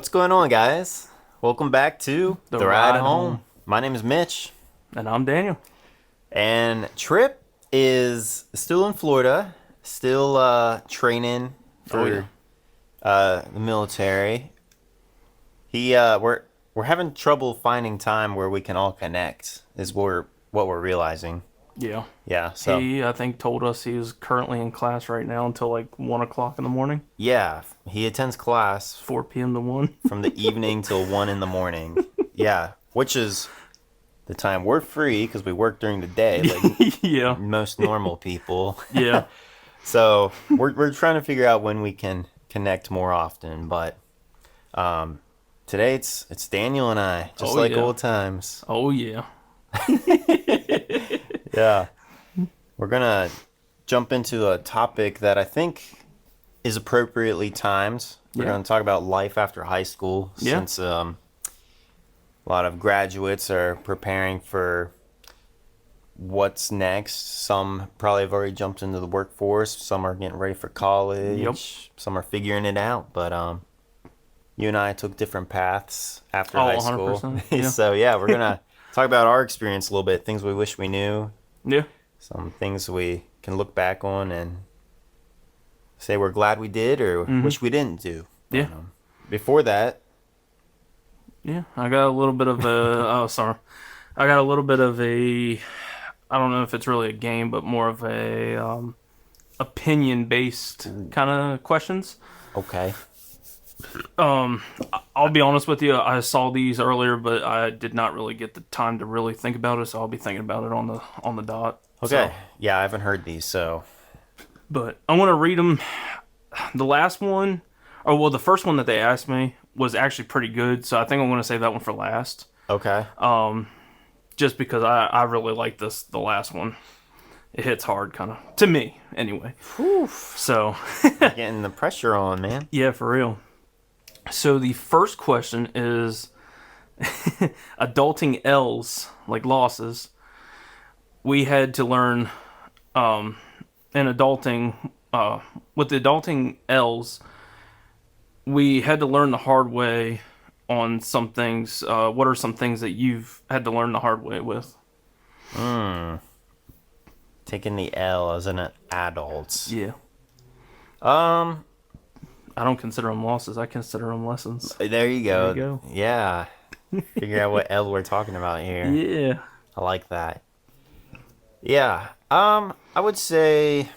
What's going on, guys? Welcome back to The The Ride Ride Home. Home. My name is Mitch, And I'm Daniel. and Trip is still in Florida, still training Oh, yeah. for the military. We're having trouble finding time where we can all connect. Is what we're realizing. Yeah. Yeah. So He, I think, told us he was currently in class right now until like 1 o'clock in the morning, yeah, he attends class 4 p.m. to 1. from the evening till 1 in the morning. Yeah, which is the time we're free because we work during the day, like Yeah. most normal people. Yeah. So we're trying to figure out when we can connect more often. But today it's Daniel and I, just Oh, like yeah. old times. Oh, yeah. Yeah, we're gonna jump into a topic that I think is appropriately timed. We're Yeah. gonna talk about life after high school, Yeah. since a lot of graduates are preparing for what's next. Some probably have already jumped into the workforce. Some are getting ready for college. Yep. Some are figuring it out. But you and I took different paths after Oh, high school. 100%. Yeah. So yeah, we're gonna talk about our experience a little bit. Things we wish we knew. Yeah. Some things we can look back on and say we're glad we did or wish we didn't do. Yeah. Before that, Yeah. I got a little bit of a. Oh, sorry. I got a little bit of a. I don't know if it's really a game, but more of a opinion based kind of questions. okay. I'll be honest with you. I saw these earlier, but I did not really get the time to really think about it. So I'll be thinking about it on the dot. Okay. So, Yeah, I haven't heard these, so but I want to read them. The last one, or well, the first one that they asked me was actually pretty good. So I think I'm going to save that one for last, okay. just because I really like the last one. It hits hard, kind of to me, anyway. So Getting the pressure on, man. yeah, for real. So the first question is adulting L's, like losses. We had to learn in adulting, with the adulting L's, we had to learn the hard way on some things. What are some things that you've had to learn the hard way with? Taking the L as an adult. Yeah. I don't consider them losses. I consider them lessons. There you go. There you go. Yeah. Figure out what L we're talking about here. Yeah. I like that. Yeah. I would say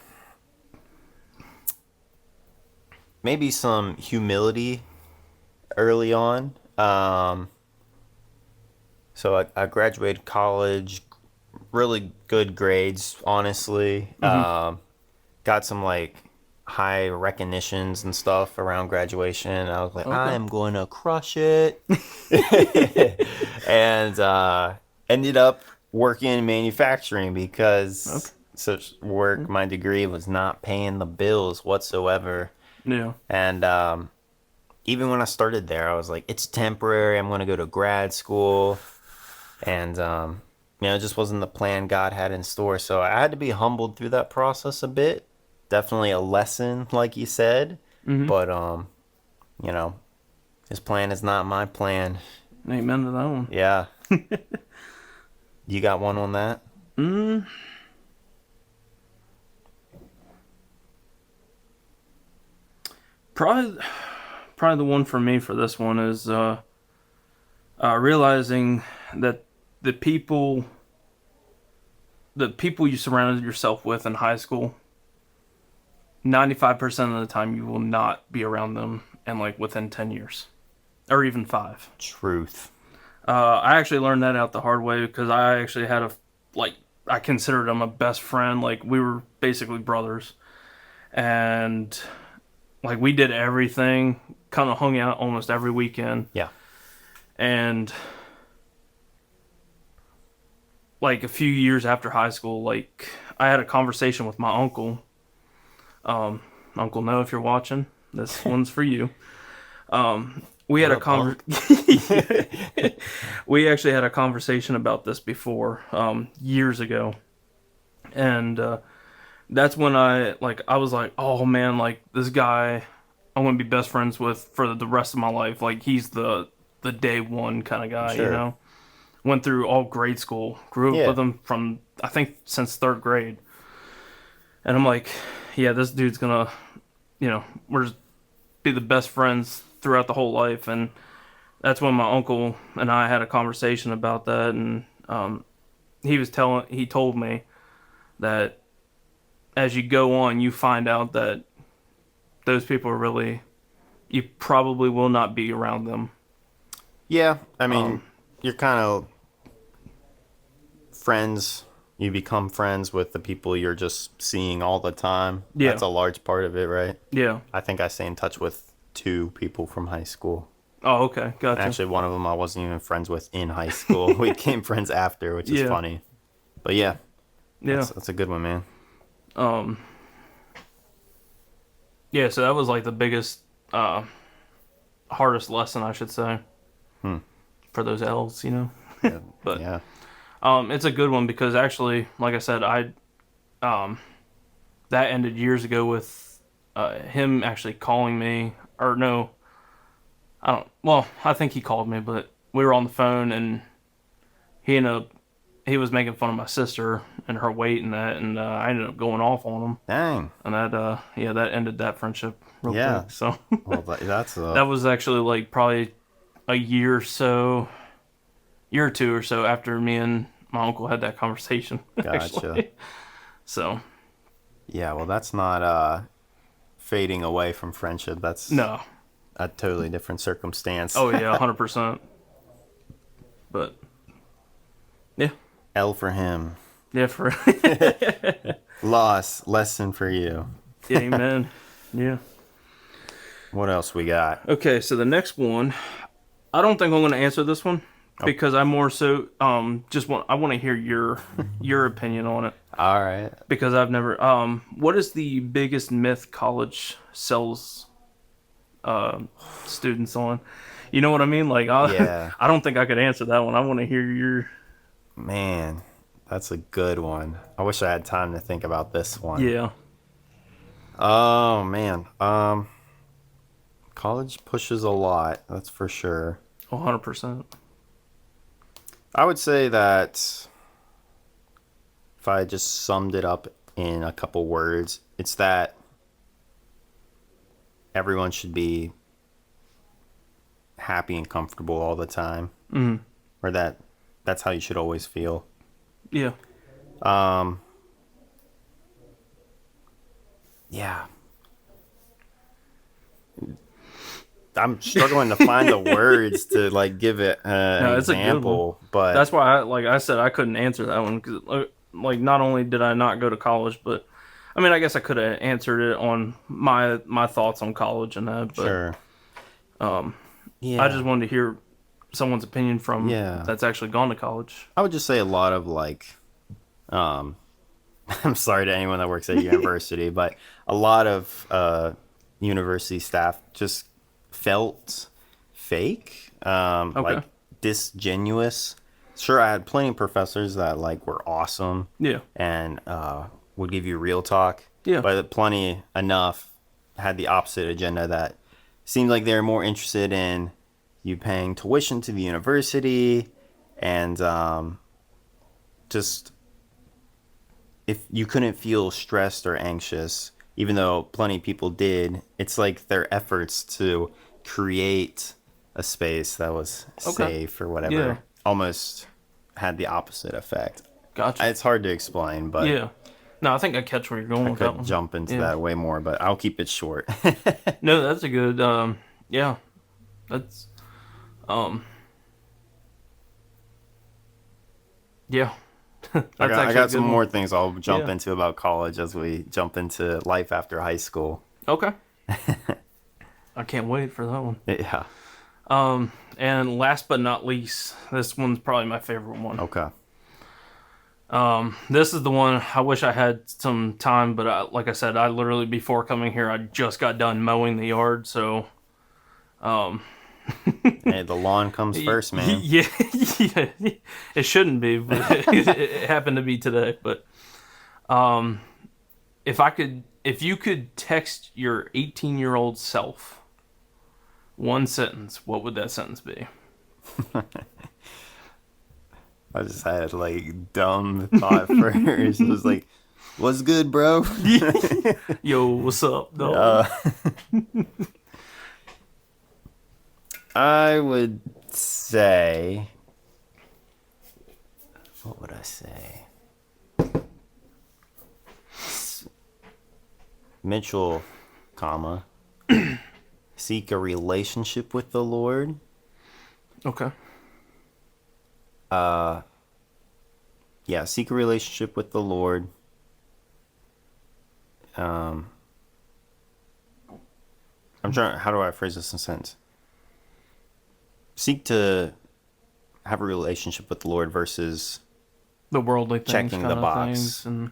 maybe some humility early on. So I graduated college, really good grades, honestly. Got some like high recognitions and stuff around graduation. I was like, Okay. I am going to crush it. And ended up working in manufacturing because such work, my degree was not paying the bills whatsoever. Yeah. And even when I started there, I was like, it's temporary. I'm going to go to grad school. And, it just wasn't the plan God had in store. So I had to be humbled through that process a bit. Definitely a lesson, like you said. But, his plan is not my plan. Amen to that one. Yeah. You got one on that? Probably the one for me for this one is realizing that the people you surrounded yourself with in high school, 95% of the time you will not be around them and like within 10 years or even 5. Truth. I actually learned that out the hard way because I actually had I considered him a best friend. Like we were basically brothers, and like we did everything, kind of hung out almost every weekend. Yeah. And like a few years after high school, like I had a conversation with my uncle. Uncle No, if you're watching, this one's for you. We had we actually had a conversation about this before, years ago. And that's when I was like, oh man, like this guy I'm gonna be best friends with for the rest of my life. Like he's the day one kind of guy, you Sure. know. Went through all grade school, grew up Yeah. with him from I think since third grade, and I'm like, yeah, this dude's gonna, we're just be the best friends throughout the whole life. And that's when my uncle and I had a conversation about that, and he told me that as you go on, you find out that those people are really, you probably will not be around them. Yeah. I mean, Um, you're kind of friends. You become friends with the people you're just seeing all the time. That's yeah, a large part of it, right? yeah. I think I stay in touch with two people from high school. Oh, okay, gotcha. Actually, one of them I wasn't even friends with in high school. We became friends after, which is Yeah, funny. But yeah, yeah. that's a good one, man. Um, yeah. So that was like the biggest, uh, hardest lesson, I should say, Hmm. for those L's, you know. Yeah. But Yeah. it's a good one because actually, like I said, um that ended years ago with him actually calling me, or no, I don't. Well, I think he called me, but we were on the phone, and he ended up he was making fun of my sister and her weight and that, and I ended up going off on him, Dang. and that yeah, that ended that friendship real Yeah. quick. So Well, that's that a was actually like probably a year or two or so after me and my uncle had that conversation, gotcha. actually. So Yeah. Well, that's not fading away from friendship. That's no, a totally different circumstance. oh yeah, 100%. But yeah, L for him. yeah, for Loss. Lesson for you. yeah, amen. Yeah. What else we got? Okay, so the next one, I don't think I'm going to answer this one Oh, because I more so just want I want to hear your opinion on it all right. because I've never what is the biggest myth college sells uh students on? You know what I mean? Like Yeah. I don't think I could answer that one. I want to hear your Man, that's a good one. I wish I had time to think about this one. yeah, Oh man. College pushes a lot, that's for sure. 100%. I would say that if I just summed it up in a couple words, it's that everyone should be happy and comfortable all the time, Mm, or that's how you should always feel. yeah. Um, yeah, I'm struggling to find the words to like give it an No, it's a good one. example, but That's why, like I said, I couldn't answer that one because, like, not only did I not go to college, but I mean, I guess I could have answered it on my thoughts on college and that, but sure. um, I Yeah, just wanted to hear someone's opinion from yeah. that's actually gone to college. I would just say a lot of like, um, I'm sorry to anyone that works at university, but a lot of university staff just felt fake, Okay. like disingenuous. Sure, I had plenty of professors that like were awesome Yeah. and would give you real talk, Yeah. but plenty enough had the opposite agenda that seemed like they were more interested in you paying tuition to the university and just if you couldn't feel stressed or anxious, even though plenty of people did, it's like their efforts to create a space that was Okay. safe or Yeah. whatever almost had the opposite effect. Gotcha. It's hard to explain, but Yeah. No, I think I catch where you're going I with that could one. jump into Yeah. that way more, but I'll keep it short. No, that's a good. Yeah. That's. Um. Yeah. That's I actually a got good some one. more things I'll jump Yeah. into about college as we jump into life after high school. Okay. I can't wait for that one. Yeah. And last but not least, this one's probably my favorite one. Okay. This is the one I wish I had some time, but like I said, I literally before coming here, I just got done mowing the yard, so um, Hey, the lawn comes first, man. yeah, yeah, it shouldn't be, but it happened to be today. But if I could If you could text your 18-year-old self one sentence, what would that sentence be? I just had like dumb thought first. It was like, "What's good, bro?" Yo, what's up, dog? uh, I would say, what would I say? Mitchell, comma, seek a relationship with the Lord. Okay. Yeah, seek a relationship with the Lord. I'm trying. How do I phrase this in a sentence? Seek to have a relationship with the Lord versus The worldly things checking the kind of things box. and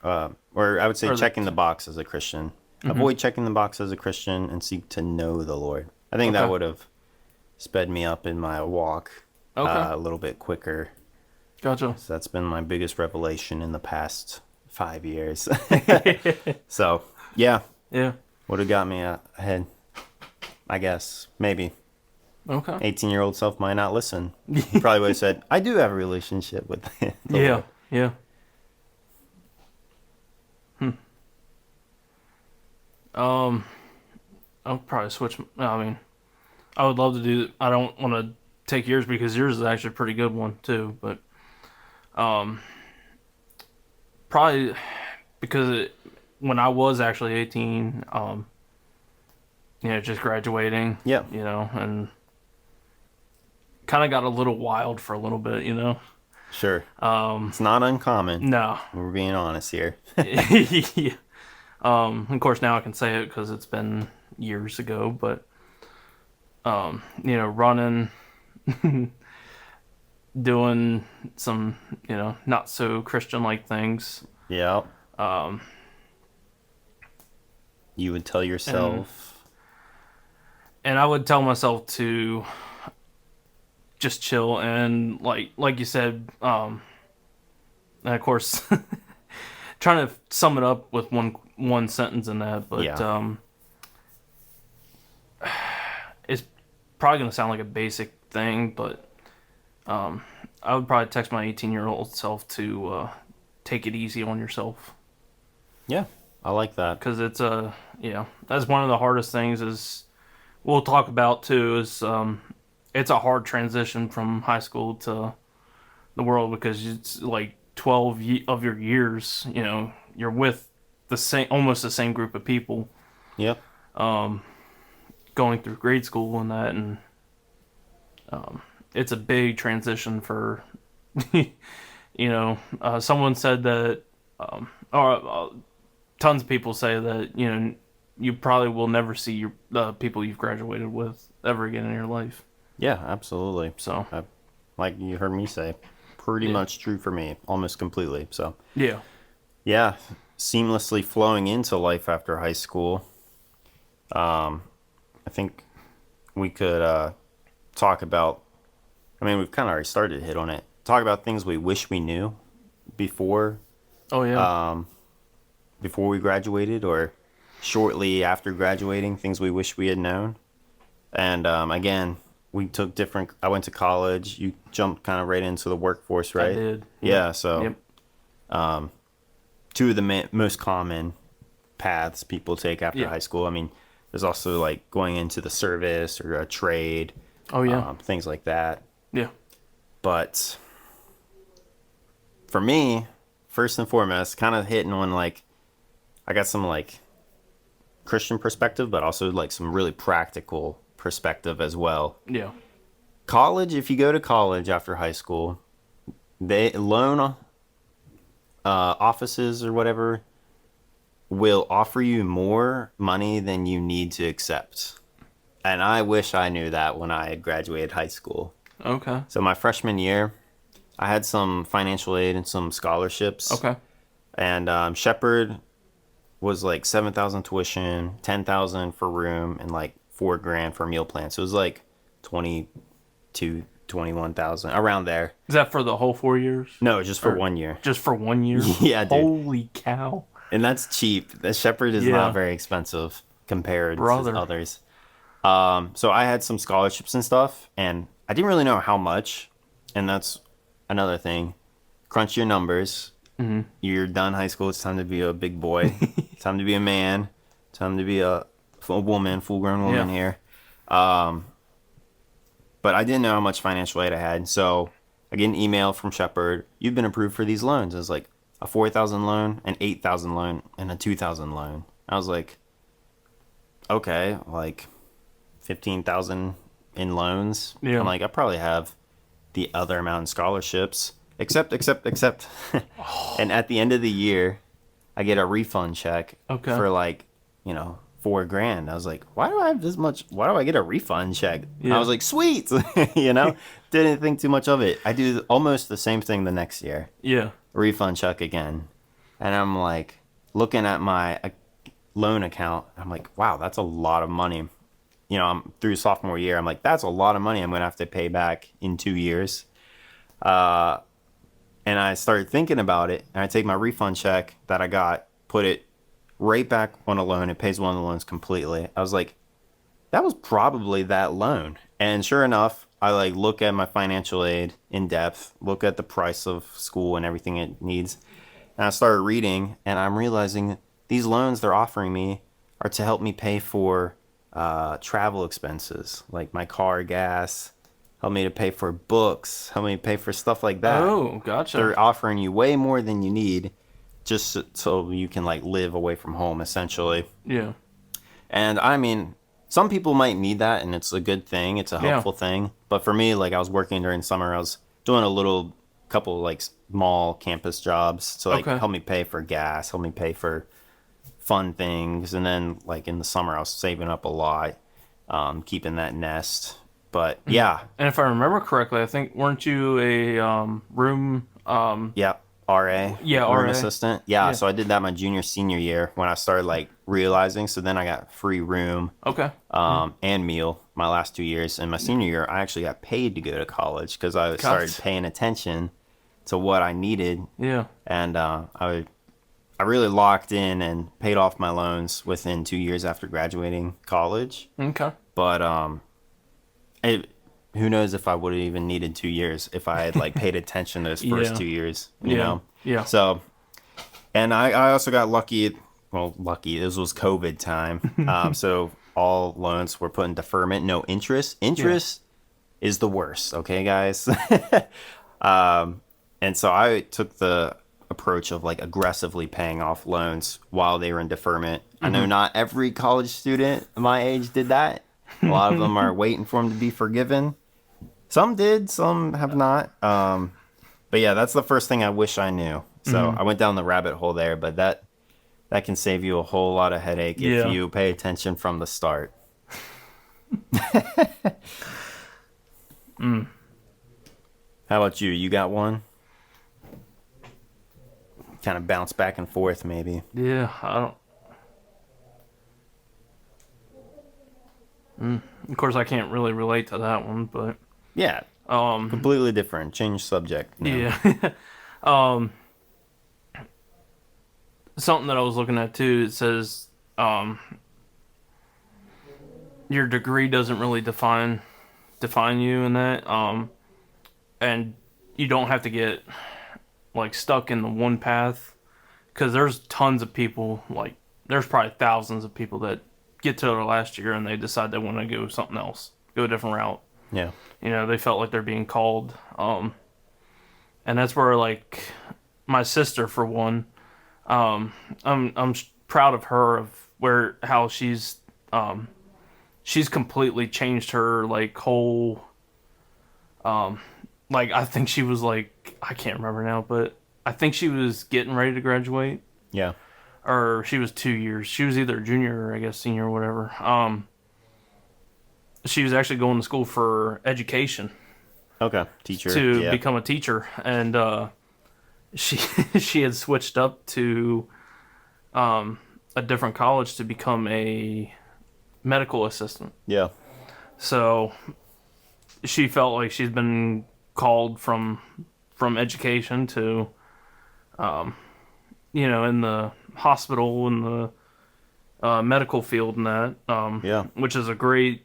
Or I would say or the checking the box as a Christian. Avoid checking the box as a Christian and seek to know the Lord. I think that okay. would have sped me up in my walk Okay. a little bit quicker. Gotcha. So that's been my biggest revelation in the past 5 years. So, yeah, Yeah. would have got me ahead, I guess. Maybe. Okay. 18-year-old self might not listen. He probably would have said, I do have a relationship with the Yeah. Lord. Yeah. Um, I'll probably switch. I mean, I would love to do. I don't want to take yours because yours is actually a pretty good one too. But um, probably because when I was actually 18, just graduating, Yeah, and kind of got a little wild for a little bit, sure. It's not uncommon. No. We're being honest here. Yeah. Of course now I can say it because it's been years ago, but running, doing some, not so Christian like things. Yeah. You would tell And yourself, and I would tell myself to just chill and like you said, and of course trying to sum it up with one sentence in that, but yeah, it's probably gonna sound like a basic thing, but I would probably text my 18-year-old self to take it easy on yourself yeah, I like that. because that's one of the hardest things is we'll talk about too is it's a hard transition from high school to the world because it's like 12 of your years, you're with almost the same group of people Yep. going through grade school and that, and it's a big transition for, someone said that, or tons of people say that, you probably will never see the people you've graduated with ever again in your life. Yeah, absolutely. So, Like you heard me say, pretty yeah. much true for me, almost completely. So, Yeah. yeah, seamlessly flowing into life after high school. I think we could talk about, I mean, we've kind of already started to hit on it. Talk about things we wish we knew before Oh, yeah. before we graduated or shortly after graduating, things we wish we had known. And again, we took different. I went to college. You jumped kind of right into the workforce, I right? did. Yep. Yeah. So Yep. two of the most common paths people take after Yeah. high school. I mean, there's also like going into the service or a trade, Oh, yeah. things like that. Yeah. But for me, first and foremost, kind of hitting on like I got some like Christian perspective, but also like some really practical perspective as well. Yeah. College, if you go to college after high school, they loan offices or whatever will offer you more money than you need to accept. And I wish I knew that when I had graduated high school. Okay. So my freshman year, I had some financial aid and some scholarships. Okay. And Shepherd was like 7,000 tuition, 10,000 for room, and like 4 grand for meal plan. So it was like 22, 21,000 around there. Is that for the whole 4 years? No, just for Or 1 year. just for 1 year? Yeah, dude. Holy cow. And that's cheap. The Shepherd is not Yeah, very expensive compared to brother. others. So I had some scholarships and stuff, and I didn't really know how much. And that's another thing. Crunch your numbers. Hmm. You're done high school. It's time to be a big boy. It's time to be a man. Time to be a woman, full grown Yeah. woman here. Um, but I didn't know how much financial aid I had. So I get an email from Shepherd. You've been approved for these loans. It was like a 4,000 loan, an 8,000 loan, and a 2,000 loan. I was like, okay, like 15,000 in loans. I'm Yeah. like, I probably have the other amount in scholarships. Except. And at the end of the year, I get a refund check Okay. for like, 4 grand. I was like, why do I have this much? Why do I get a refund check? I Yeah. was like, sweet, you know, didn't think too much of it. I do almost the same thing the next year, Yeah. refund check again. And I'm like, looking at my loan account. I'm like, wow, that's a lot of money. I'm through sophomore year. I'm like, that's a lot of money I'm going to have to pay back in 2 years. And I started thinking about it, and I take my refund check that I got, put it right back on a loan. It pays one of the loans completely. I was like, that was probably that loan. And sure enough, I like look at my financial aid in depth, look at the price of school and everything it needs. And I started reading, and I'm realizing these loans they're offering me are to help me pay for travel expenses, like my car gas, help me to pay for books, help me pay for stuff like that. Oh, gotcha. They're offering you way more than you need just so you can like live away from home essentially. Yeah. And I mean, some people might need that and it's a good thing, it's a Yeah. helpful thing. But for me, like I was working during summer, I was doing a little couple like small campus jobs to like Okay. help me pay for gas, help me pay for fun things. And then like in the summer, I was saving up a lot, keeping that nest. But yeah, And if I remember correctly, I think weren't you a room yeah, RA, yeah, room RA. assistant. Yeah, Yeah. so I did that my junior senior year when I started like realizing. So then I got free room Okay. Mm. and meal my last 2 years. And my senior year, I actually got paid to go to college because I started Got. paying attention to what I needed, Yeah. and I really locked in and paid off my loans within 2 years after graduating college. Okay. But it, who knows if I would have even needed 2 years if I had like paid attention those first Yeah. 2 years, Yeah. Yeah. So, and I also got lucky. Well, lucky. This was COVID time. So all loans were put in deferment, no interest. Yeah. Interest is the worst. Okay, guys. And so I took the approach of like aggressively paying off loans while they were in deferment. I know Hmm. not every college student my age did that. A lot of them are waiting for them to be forgiven. Some did, some have not. But yeah, that's the first thing I wish I knew. So Hmm. I went down the rabbit hole there, but that can save you a whole lot of headache if Yeah. you pay attention from the start. Mm. How about you? You got one? Kind of bounce back and forth, maybe. Yeah. I don't. Mm. Of course, I can't really relate to that one, but Yeah, um, completely different. Change subject now. yeah. um, something that I was looking at too. It says um, your degree doesn't really define you in that. And you don't have to get like stuck in the one path because there's tons of people like there's probably thousands of people that get to their last year and they decide they want to go something else, go a different route. Yeah. They felt like they're being called, and that's where like my sister for one, I'm proud of her of where how she's completely changed her like whole like I think she was like I can't remember now, but I think she was getting ready to graduate, Yeah. or she was 2 years. She was either a junior or I guess senior or whatever. She was actually going to school for education Okay. Teacher. to Yeah. become a teacher, and she she had switched up to a different college to become a medical assistant. Yeah. So she felt like she's been called from education to in the hospital and the medical field and that, Yeah, which is a great,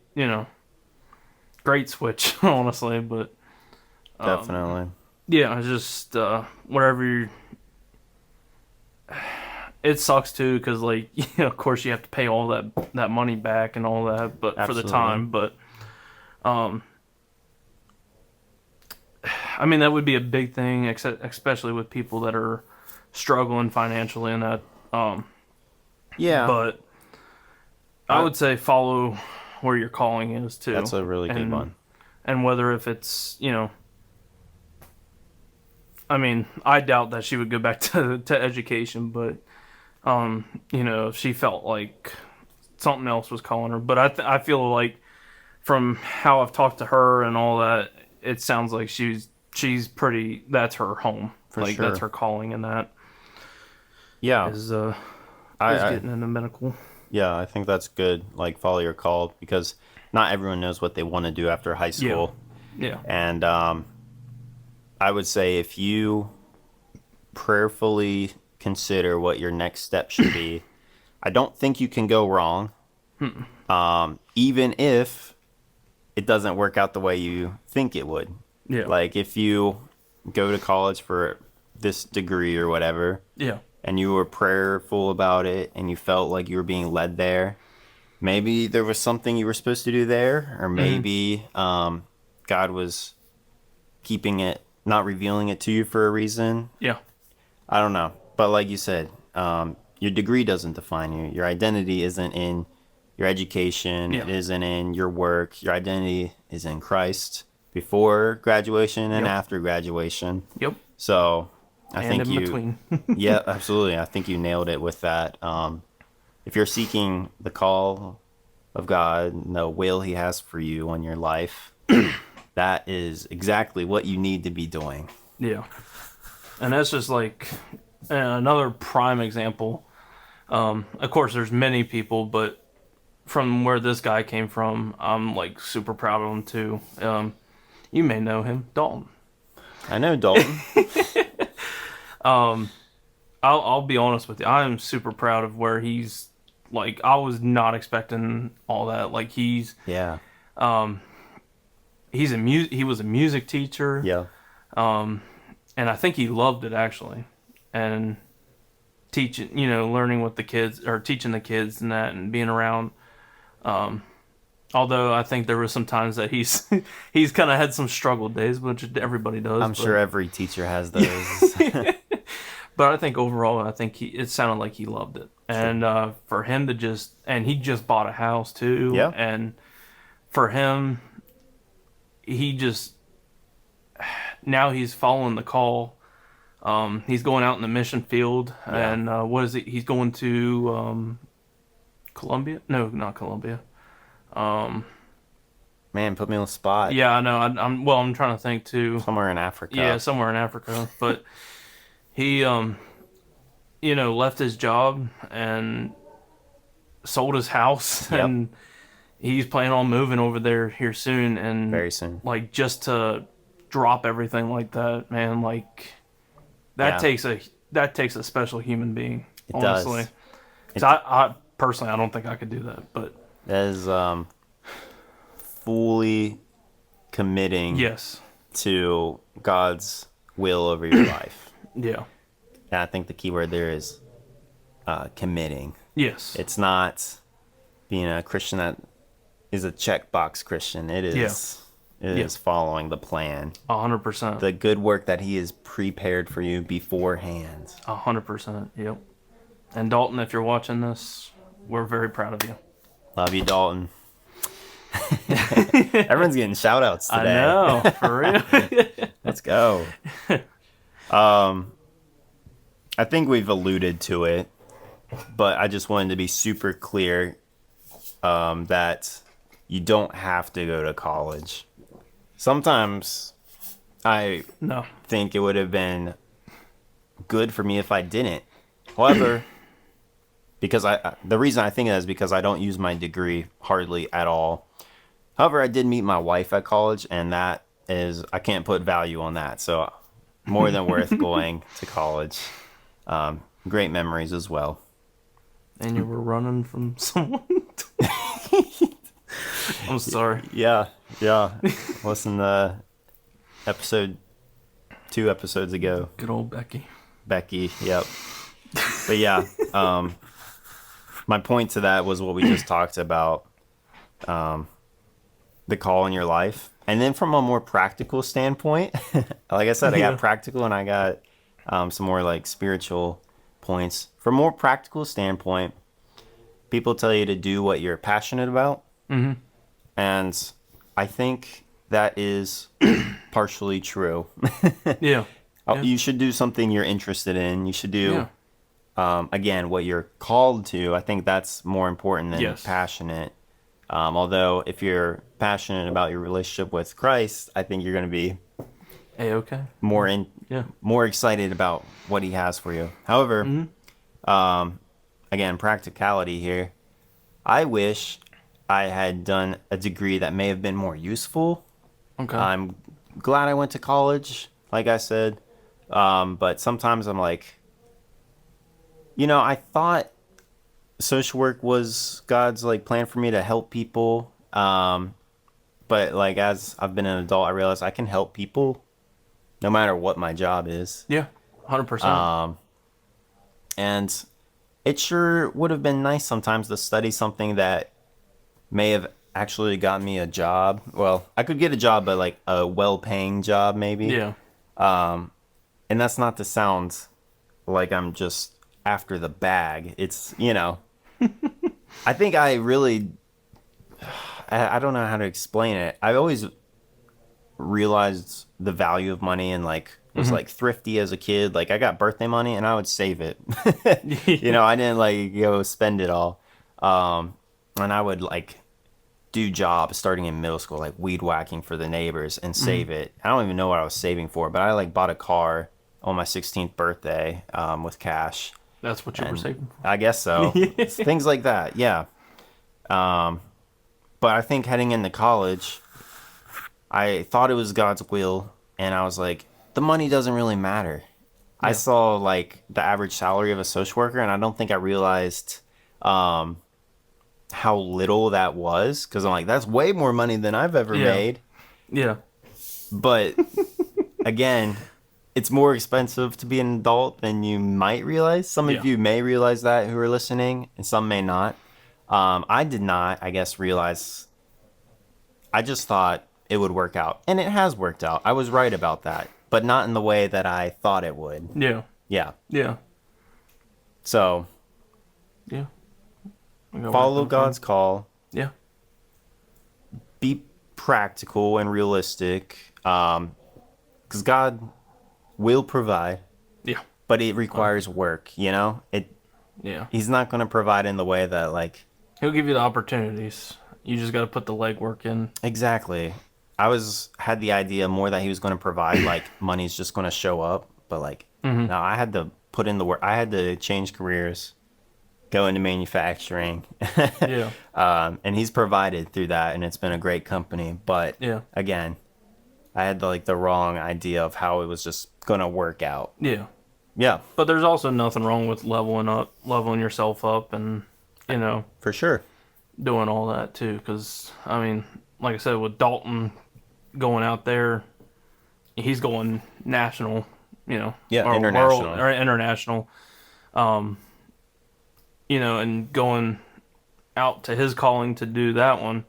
great switch, honestly. But definitely. yeah, it's just whatever you. It sucks too because, like, of course, you have to pay all that money back and all that, but for the Absolutely. time. But um, I mean, that would be a big thing, especially with people that are struggling financially and that. Um, Yeah, but I I, would say follow where your calling is too, that's a really good and one. whether if it's I mean, I doubt that she would go back to education, but if she felt like something else was calling her. But I feel like from how I've talked to her and all that, it sounds like she's pretty. That's her home. For Like that's sure. her calling, and that Yeah, is I, I getting into medical. yeah, I think that's good. Like follow your call because not everyone knows what they want to do after high Yeah, school. yeah, And I would say if you prayerfully consider what your next step should be, I don't think you can go wrong. Even if it doesn't work out the way you think it would. yeah, Like if you go to college for this degree or whatever, yeah. and you were prayerful about it and you felt like you were being led there, maybe there was something you were supposed to do there, or Hmm. maybe God was keeping it, not revealing it to you for a reason. Yeah, I don't know. But like you said, your degree doesn't define you. Your identity isn't in your education, yeah, it isn't in your work. Your identity is in Christ before graduation and yep, after graduation. yep, So I and think in you, between. yeah, absolutely. I think you nailed it with that. If you're seeking the call of God, and the will He has for you on your life, that is exactly what you need to be doing. Yeah, and that's just like another prime example. Of course, there's many people, but from where this guy came from, I'm like super proud of him too. You may know him, Dalton. I know, Dalton. I'll be honest with you. I'm super proud of where he's like. I was not expecting all that. Like Yeah, he was a music teacher, yeah, and I think he loved it actually. And teaching, learning with the kids or teaching the kids and that, and being around. Although I think there were some times that he's he's kind of had some struggle days, which everybody does. I'm sure But every teacher has those. but I think overall, I think it sounded like he loved it, Sure. and for him to and he just bought a house too, Yeah, and for him, he just now he's following the call. He's going out in the mission field, yeah. and what is it? He's going to Colombia? No, not Colombia. Man, put me on the spot. Yeah, I know. I'm trying to think too. Somewhere in Yeah, Africa. somewhere in Africa. But he left his job and sold his house Yep, and he's planning on moving over there here soon and very soon. like just to drop everything like that, man, like that Yeah, takes a that takes a special human being, it honestly. does. 'Cause It I personally I don't think I could do that, but is fully committing yes. to God's will over your life. Yeah. And I think the key word there is committing. Yes. It's not being a Christian that is a checkbox Christian. It Yeah. is it Yeah. is following the plan, 100%. the good work that He has prepared for you beforehand. 100%. Yep. And Dalton, if you're watching this, we're very proud of you. Love you, Dalton. Everyone's getting shout outs I today. know, for real. Let's go. I think we've alluded to it, but I just wanted to be super clear that you don't have to go to college. Sometimes I No. think it would have been good for me if I didn't. However, because the reason I think that is because I don't use my degree hardly at all. However, I did meet my wife at college, and that is, I can't put value on that. So more than worth going to college. great memories as well. And you were running from someone. I'm sorry. Yeah, yeah. Listen to episode 2 episodes ago, Good old Becky. Becky. Yep. But yeah, my point to that was what we just talked about, the call in your life. And then from a more practical standpoint, like I said, I got Yeah. practical and I got some more like spiritual points. From a more practical standpoint, people tell you to do what you're passionate about. Mm-hmm. And I think that is partially true. Yeah. Yeah. You should do something you're interested in. You should do, Yeah. again, what you're called to. I think that's more important than Yes. passionate. Although, if you're passionate about your relationship with Christ, I think you're going to be A-okay. more in, Yeah. more excited about what He has for you. However, Mm-hmm. again, practicality here. I wish I had done a degree that may have been more useful. Okay. I'm glad I went to college, like I said. But sometimes I'm like, I thought social work was God's like plan for me to help people. But like as I've been an adult, I realize I can help people no matter what my job is. Yeah. 100%. And it sure would have been nice sometimes to study something that may have actually got me a job. Well, I could get a job, but like a well-paying job maybe. Yeah. And that's not to sound like I'm just after the bag. It's, I think I really, I don't know how to explain it. I always realized the value of money and like was like thrifty as a kid. Like I got birthday money and I would save it. I didn't like spend it all. And I would like do jobs starting in middle school, like weed whacking for the neighbors and save it. I don't even know what I was saving for, but I like bought a car on my 16th birthday with cash. That's what you were saving for. I guess so. Things like that, yeah. But I think heading into college, I thought it was God's will, and I was like, the money doesn't really matter. I Yeah. saw like the average salary of a social worker, and I don't think I realized how little that was, because I'm like, that's way more money than I've ever Yeah. made. Yeah. But again, it's more expensive to be an adult than you might realize. Some Yeah. of you may realize that who are listening, and some may not. I did not, I guess, realize. I just thought it would work out, and it has worked out. I was right about that, but not in the way that I thought it would. Yeah. Yeah. Yeah. So Yeah. I got where follow you're coming God's call. from. Yeah. Be practical and realistic, because God will provide, Yeah. but it requires work. Yeah. He's not going to provide in the way that like He'll give you the opportunities. You just got to put the legwork in. exactly. I had the idea more that he was going to provide like money's just going to show up, but like no, I had to put in the work. I had to change careers, go into manufacturing. Yeah. And he's provided through that, and it's been a great company. But Yeah. again, I had the wrong idea of how it was just gonna work out. Yeah. Yeah, But there's also nothing wrong with leveling yourself up, and for sure. doing all that too. Because I mean, like I said, with Dalton going out there, he's going national. Yeah, or international. world, or international. And going out to his calling to do that one.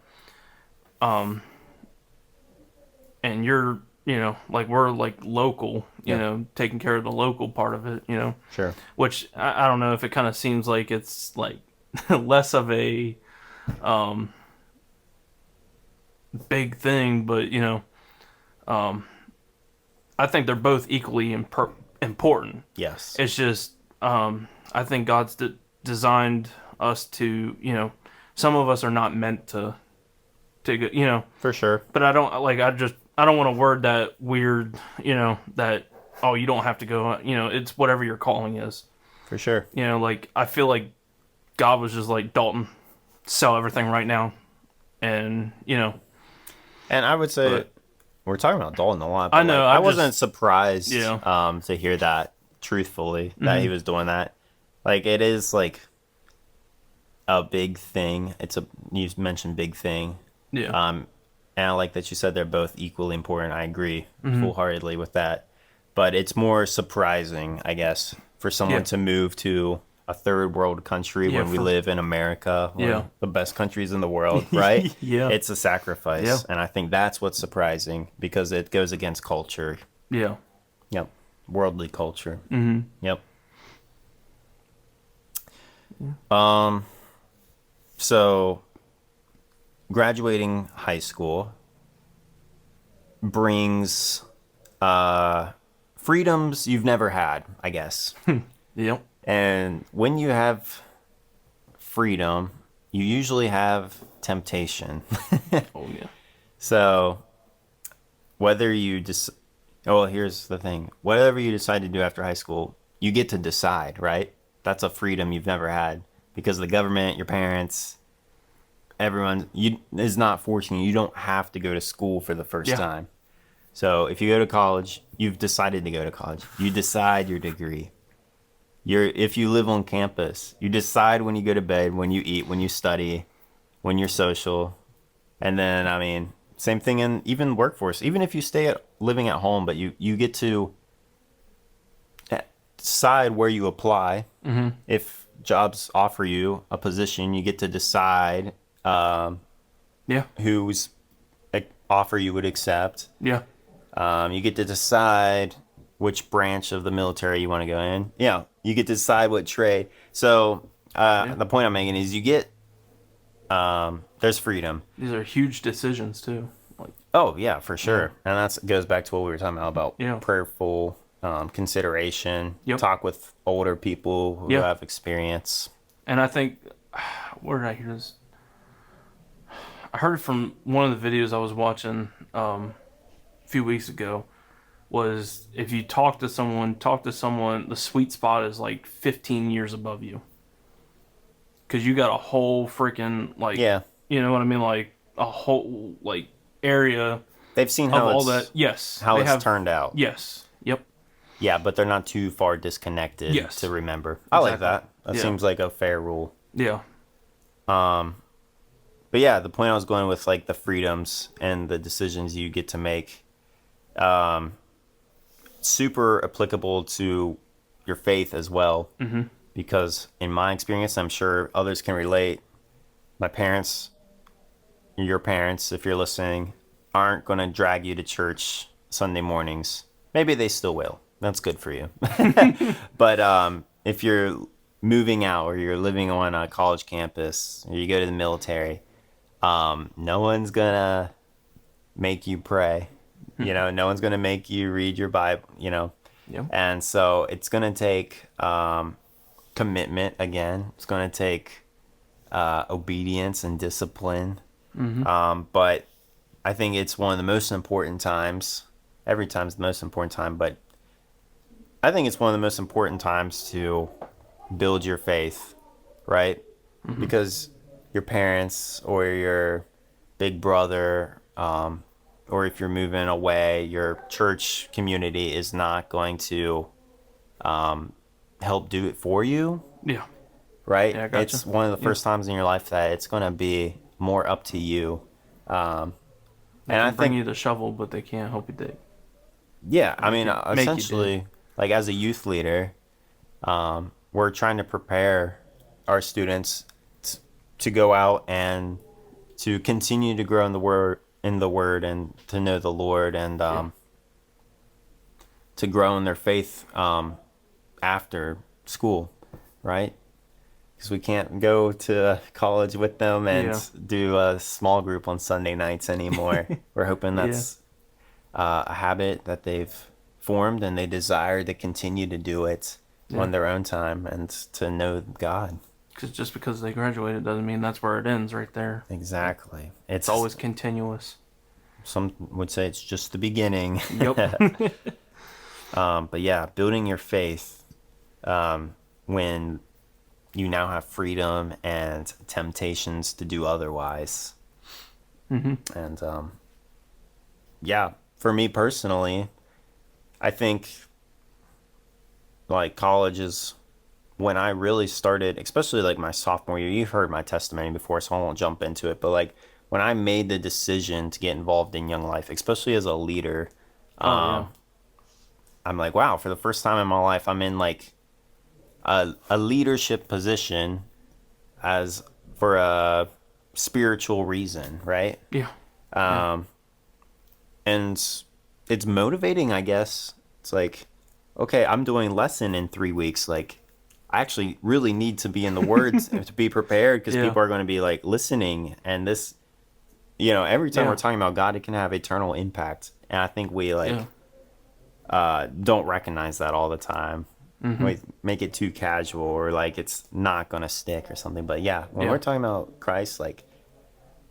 And you're, like we're like local, Yeah. taking care of the local part of it, Sure. which I don't know if it kind of seems like it's like less of a big thing, but I think they're both equally important. Yes. It's just I think God's designed us to, some of us are not meant to go, For sure. but I don't want to word that weird, that you don't have to go, it's whatever your calling is. For sure. Like I feel like God was just like, Dalton, sell everything right now. And, And I would say But- we're talking about Dalton a lot. But I know, I I'm wasn't just- surprised Yeah. to hear that truthfully that he was doing that. Like it is like a big thing. You mentioned big thing. Yeah. Um, and I like that you said they're both equally important. I agree Hmm. full heartedly with that. But it's more surprising, I guess, for someone Yeah. to move to a third world country Yeah. when we For live in America, one yeah. of the best countries in the world, right? Yeah. It's a Yeah. sacrifice. And I think that's what's surprising because it goes against culture. Yeah. Yep. Worldly culture. Hmm. Yep. Um, so graduating high school brings freedoms you've never had, I guess. Yep. And when you have freedom, you usually have temptation. Oh yeah. So whether you just, well, here's the thing: whatever you decide to do after high school, you get to decide, right? That's a freedom you've never had because the government, your parents, everyone is not forcing you. You don't have to go to school for the first Yeah. time. So if you go to college, you've decided to go to college. You decide your degree. If you live on campus, you decide when you go to bed, when you eat, when you study, when you're social. And then I mean, same thing in even workforce. Even if you living at home, but you get to decide where you apply. Hmm. If jobs offer you a position, you get to decide Yeah. whose offer you would accept. Yeah. You get to decide which branch of the military you want to go in. Yeah, you get to decide what trade. So Yeah. the point I'm making is you get there's freedom. These are huge decisions too. Like Oh yeah, for yeah. sure, and that goes back to what we were talking about Yeah. prayerful consideration. Yep. Talk with older people who Yeah. have experience. And I think where did I hear this? I heard it from one of the videos I was watching a few weeks ago. Was if you talk to someone, the sweet spot is like 15 years above you. Because you got a whole freaking, like, Yeah, you know what I mean? Like, a whole, like, area they've seen of all that. Yes. how They it's have. turned out. Yes. Yep. Yeah, but they're not too far disconnected to Yes. remember. I like Exactly. that. That Yeah. seems like a fair rule. Yeah. But yeah, the point I was going with like the freedoms and the decisions you get to make, super applicable to your faith as well. Mm-hmm. Because in my experience, I'm sure others can relate. My parents, your parents, if you're listening, aren't going to drag you to church Sunday mornings. Maybe they still will. That's good for you. But if you're moving out or you're living on a college campus or you go to the military, no one's gonna make you pray. No one's gonna make you read your Bible. Yep. And so it's gonna take commitment again. It's gonna take obedience and discipline. Mm-hmm. But I think it's one of the most important times. Every time's the most important time, but I think it's one of the most important times to build your faith, right? Mm-hmm. Because your parents or your big brother, or if you're moving away, your church community is not going to help do it for you, Yeah. right? Yeah, I gotcha. It's one of the Yeah. first times in your life that it's going to be more up to you. Um, They and I can bring think, you the shovel, but they can't help you dig. yeah, I mean, Make you dig. essentially, like as a youth leader, we're trying to prepare our students to go out and to continue to grow in the word and to know the Lord and Yeah. to grow in their faith after school, right? Because we can't go to college with them and Yeah. do a small group on Sunday nights anymore. We're hoping Yeah. that's a habit that they've formed and they desire to continue to do it Yeah. on their own time and to know God. Because just because they graduated doesn't mean that's where it ends right there. Exactly. It's always continuous. Some would say it's just the beginning. Yep. But yeah, building your faith when you now have freedom and temptations to do otherwise. Hmm. And yeah, for me personally, I think like college is when I really started, especially like my sophomore year, you've heard my testimony before, so I won't jump into it. But like when I made the decision to get involved in Young Life, especially as a leader, Oh yeah. um, I'm like, wow, for the first time in my life, I'm in like a leadership position as for a spiritual reason, right? Yeah. Yeah. Um, and it's motivating, I guess. It's like, okay, I'm doing lesson in 3 weeks. Like, I actually really need to be in the words to be prepared because Yeah. people are going to be like listening. And this, every time we're Yeah. talking about God, it can have eternal impact. And I think we Yeah. like don't recognize that all the time. Mm-hmm. We make it too casual or like it's not going to stick or something. But yeah, when Yeah. we're talking about Christ, like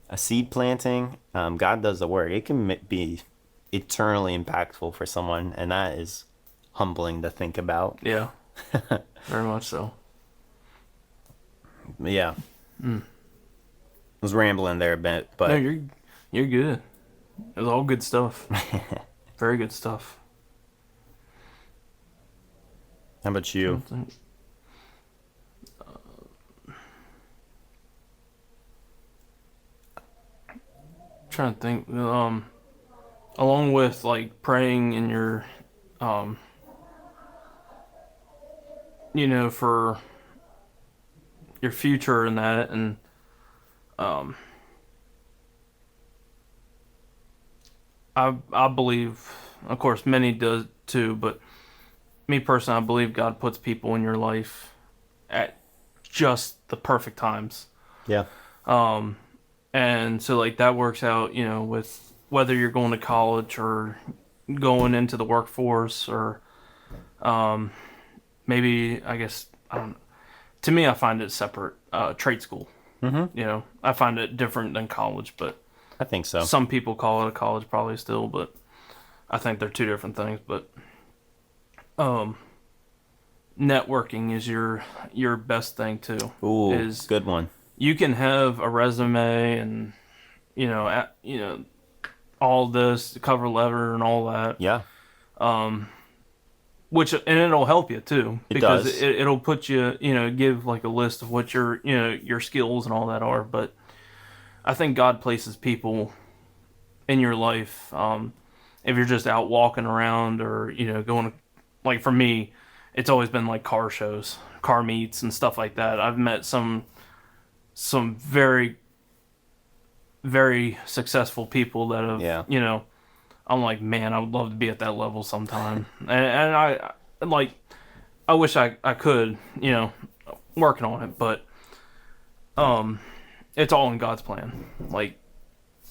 a seed planting, God does the work. It can be eternally impactful for someone, and that is humbling to think about. Yeah. Very much so. Yeah, Mm. I was rambling there a bit, No, but you're good. It was all good stuff. Very good stuff. how about Trying you? to think. Trying to think. Along with like praying in your, um, for your future and that, and um, I believe, of course, many does too, but me personally, I believe God puts people in your life at just the perfect times. Yeah, Um, and so like that works out, with whether you're going to college or going into the workforce or um, maybe I guess I don't. To me, I find it separate. Trade school. mm-hmm. I find it different than college, but I think so. some people call it a college probably still, but I think they're two different things. But um, networking is your best thing too. Ooh, Is good one. you can have a resume and all this cover letter and all that, Yeah, which and it'll help you too it because does. it'll put you give like a list of what your skills and all that are. But I think God places people in your life. If you're just out walking around or going to, like for me, it's always been like car shows, car meets, and stuff like that. I've met some very very successful people that have Yeah, I'm like, man, I would love to be at that level sometime. And I like, I wish I could, working on it, but um, it's all in God's plan. Like,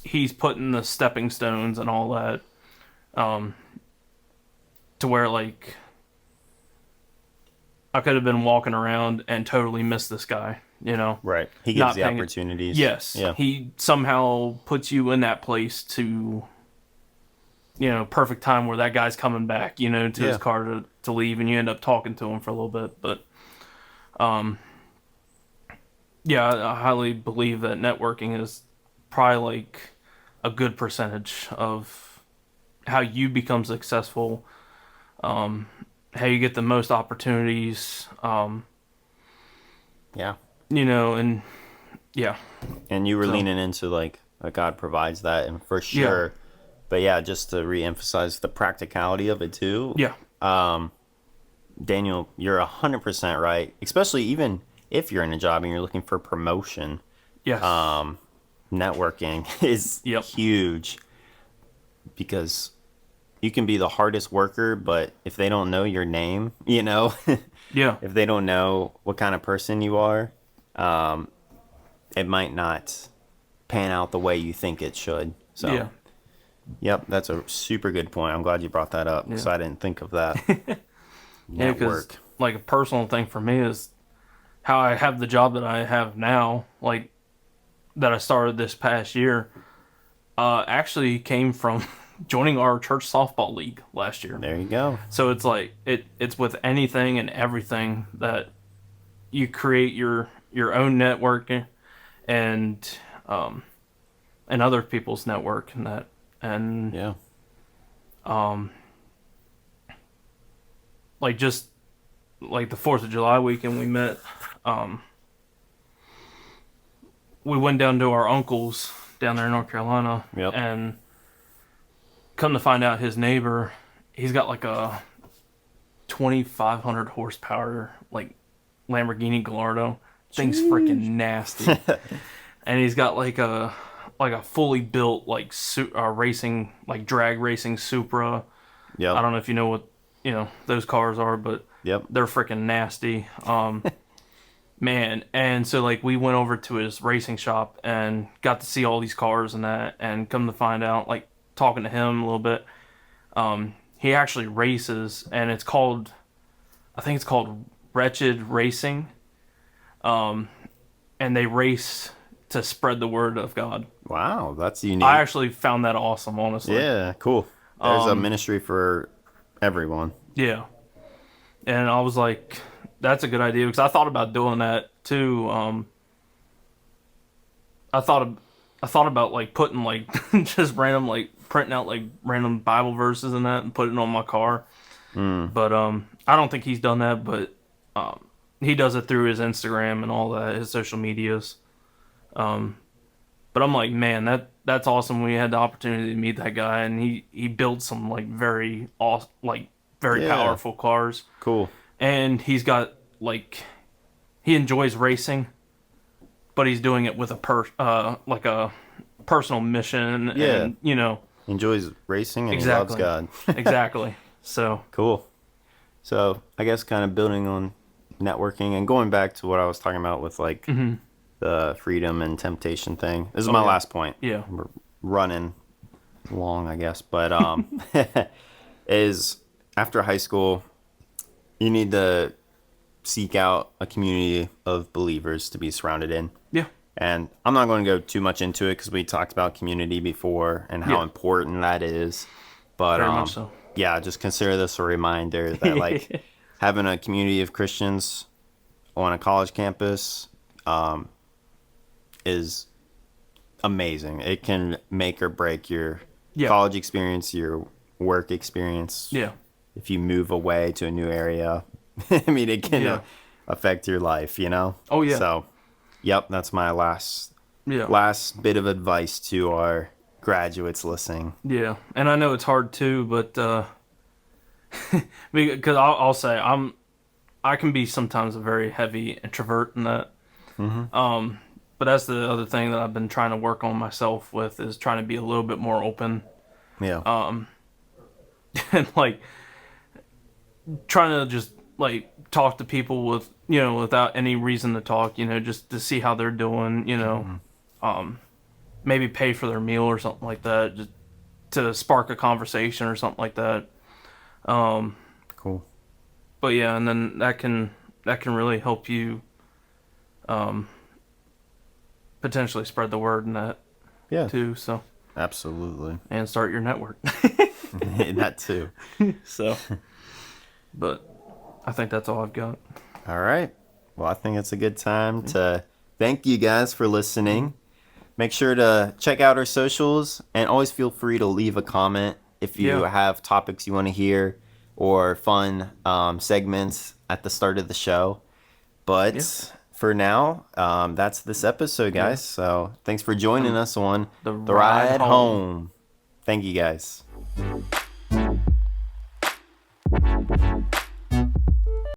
He's putting the stepping stones and all that, um, to where like I could have been walking around and totally missed this guy. right. He gives Not the paying it. opportunities. Yes, Yeah, He somehow puts you in that place to perfect time where that guy's coming back, to his yeah, car to leave, and you end up talking to him for a little bit. But um, yeah, I highly believe that networking is probably like a good percentage of how you become successful, um, how you get the most opportunities, yeah. and yeah, And you were so leaning into like God provides that, and for yeah, sure. But yeah, just to reemphasize the practicality of it too. yeah, Um, Daniel, you're 100% right. Especially even if you're in a job and you're looking for promotion, yes, networking is yep, huge because you can be the hardest worker, but if they don't know your name, yeah, if they don't know what kind of person you are, um, it might not pan out the way you think it should. So, yeah, yep, that's a super good point. I'm glad you brought that up because yeah, I didn't think of that. yeah, because Network. like a personal thing for me is how I have the job that I have now, like that I started this past year, actually came from joining our church softball league last year. There you go. So it's like it's with anything and everything that you create your own network and um and other people's network and that and Yeah. um like just like the 4th of July weekend we met. Um, we went down to our uncle's down there in North Carolina, Yep. and come to find out his neighbor, he's got like a 2,500 horsepower like Lamborghini Gallardo. Thing's freaking nasty, and he's got like a fully built like racing like drag racing Supra. Yep. I don't know if you know what those cars are, but Yep. they're freaking nasty. Man, and so like we went over to his racing shop and got to see all these cars and that, and come to find out, like talking to him a little bit, he actually races, and I think it's called Wretched Racing, and they race to spread the word of God. Wow, that's unique. I actually found that awesome, honestly. Yeah, cool. There's a ministry for everyone. Yeah, and I was like, that's a good idea, because I thought about doing that too. I thought about like putting like just random like printing out like random Bible verses and that and putting it on my car. But I don't think he's done that, but he does it through his Instagram and all that, his social medias. But I'm like, man, that's awesome. We had the opportunity to meet that guy, and he built some like very awesome, like very Yeah. powerful cars. Cool. And he's got like he enjoys racing, but he's doing it with like a personal mission. Yeah. And you know, Enjoys racing and exactly, he loves God. exactly. So Cool. So I guess kind of building on networking and going back to what I was talking about with like the freedom and temptation thing. This is my yeah. last point. Yeah. We're running long, I guess, but is after high school, you need to seek out a community of believers to be surrounded in. yeah, And I'm not going to go too much into it because we talked about community before and how Yeah. important that is. But very much so. yeah, just consider this a reminder that like having a community of Christians on a college campus is amazing. It can make or break your Yeah. college experience, your work experience. Yeah, If you move away to a new area, I mean, it can Yeah. affect your life, you know? Oh, yeah. So, yep, that's my last yeah, bit of advice to our graduates listening. yeah. And I know it's hard too, but because I'll say I can be sometimes a very heavy introvert in that. But that's the other thing that I've been trying to work on myself with, is trying to be a little bit more open. Yeah. And like trying to just like talk to people with without any reason to talk, just to see how they're doing, maybe pay for their meal or something like that, just to spark a conversation or something like that. Cool. But yeah, and then that can really help you potentially spread the word in that Yeah. too, so, Absolutely. and start your network. That too. So, but I think that's all I've got. All right. Well, I think it's a good time to thank you guys for listening. Make sure to check out our socials and always feel free to leave a comment if you Yeah. have topics you want to hear or fun segments at the start of the show. But for now, that's this episode, guys. So thanks for joining us on The The Ride Ride Home. Home. Thank you, guys.